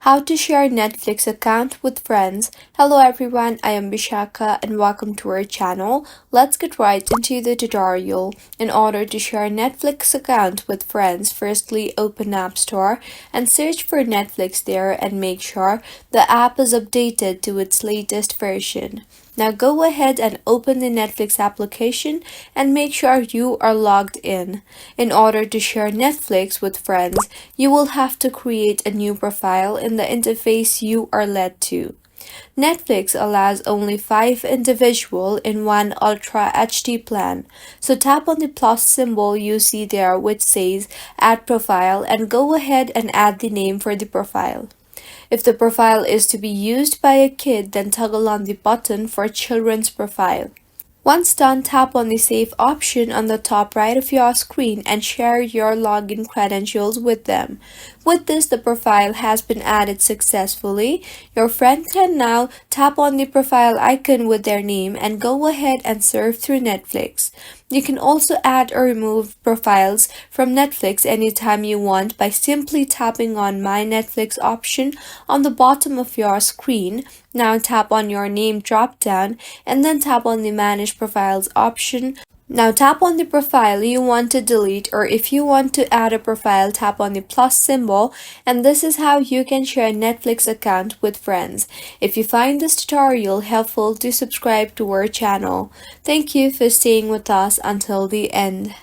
How to share Netflix account with friends. Hello everyone, I am Bishaka and welcome to our channel. Let's get right into the tutorial. In order to share Netflix account with friends, firstly open App Store and search for Netflix there and make sure the app is updated to its latest version. Now go ahead and open the Netflix application and make sure you are logged in. In order to share Netflix with friends, you will have to create a new profile in the interface you are led to. Netflix allows only 5 individuals in one Ultra HD plan, so tap on the plus symbol you see there which says Add Profile and go ahead and add the name for the profile. If the profile is to be used by a kid, then toggle on the button for children's profile. Once done, tap on the Save option on the top right of your screen and share your login credentials with them. With this, the profile has been added successfully. Your friend can now tap on the profile icon with their name and go ahead and surf through Netflix. You can also add or remove profiles from Netflix anytime you want by simply tapping on My Netflix option on the bottom of your screen. Now tap on your name drop down and then tap on the Manage Profiles option. Now tap on the profile you want to delete, or if you want to add a profile, tap on the plus symbol, and this is how you can share a Netflix account with friends. If you find this tutorial helpful, do subscribe to our channel. Thank you for staying with us until the end.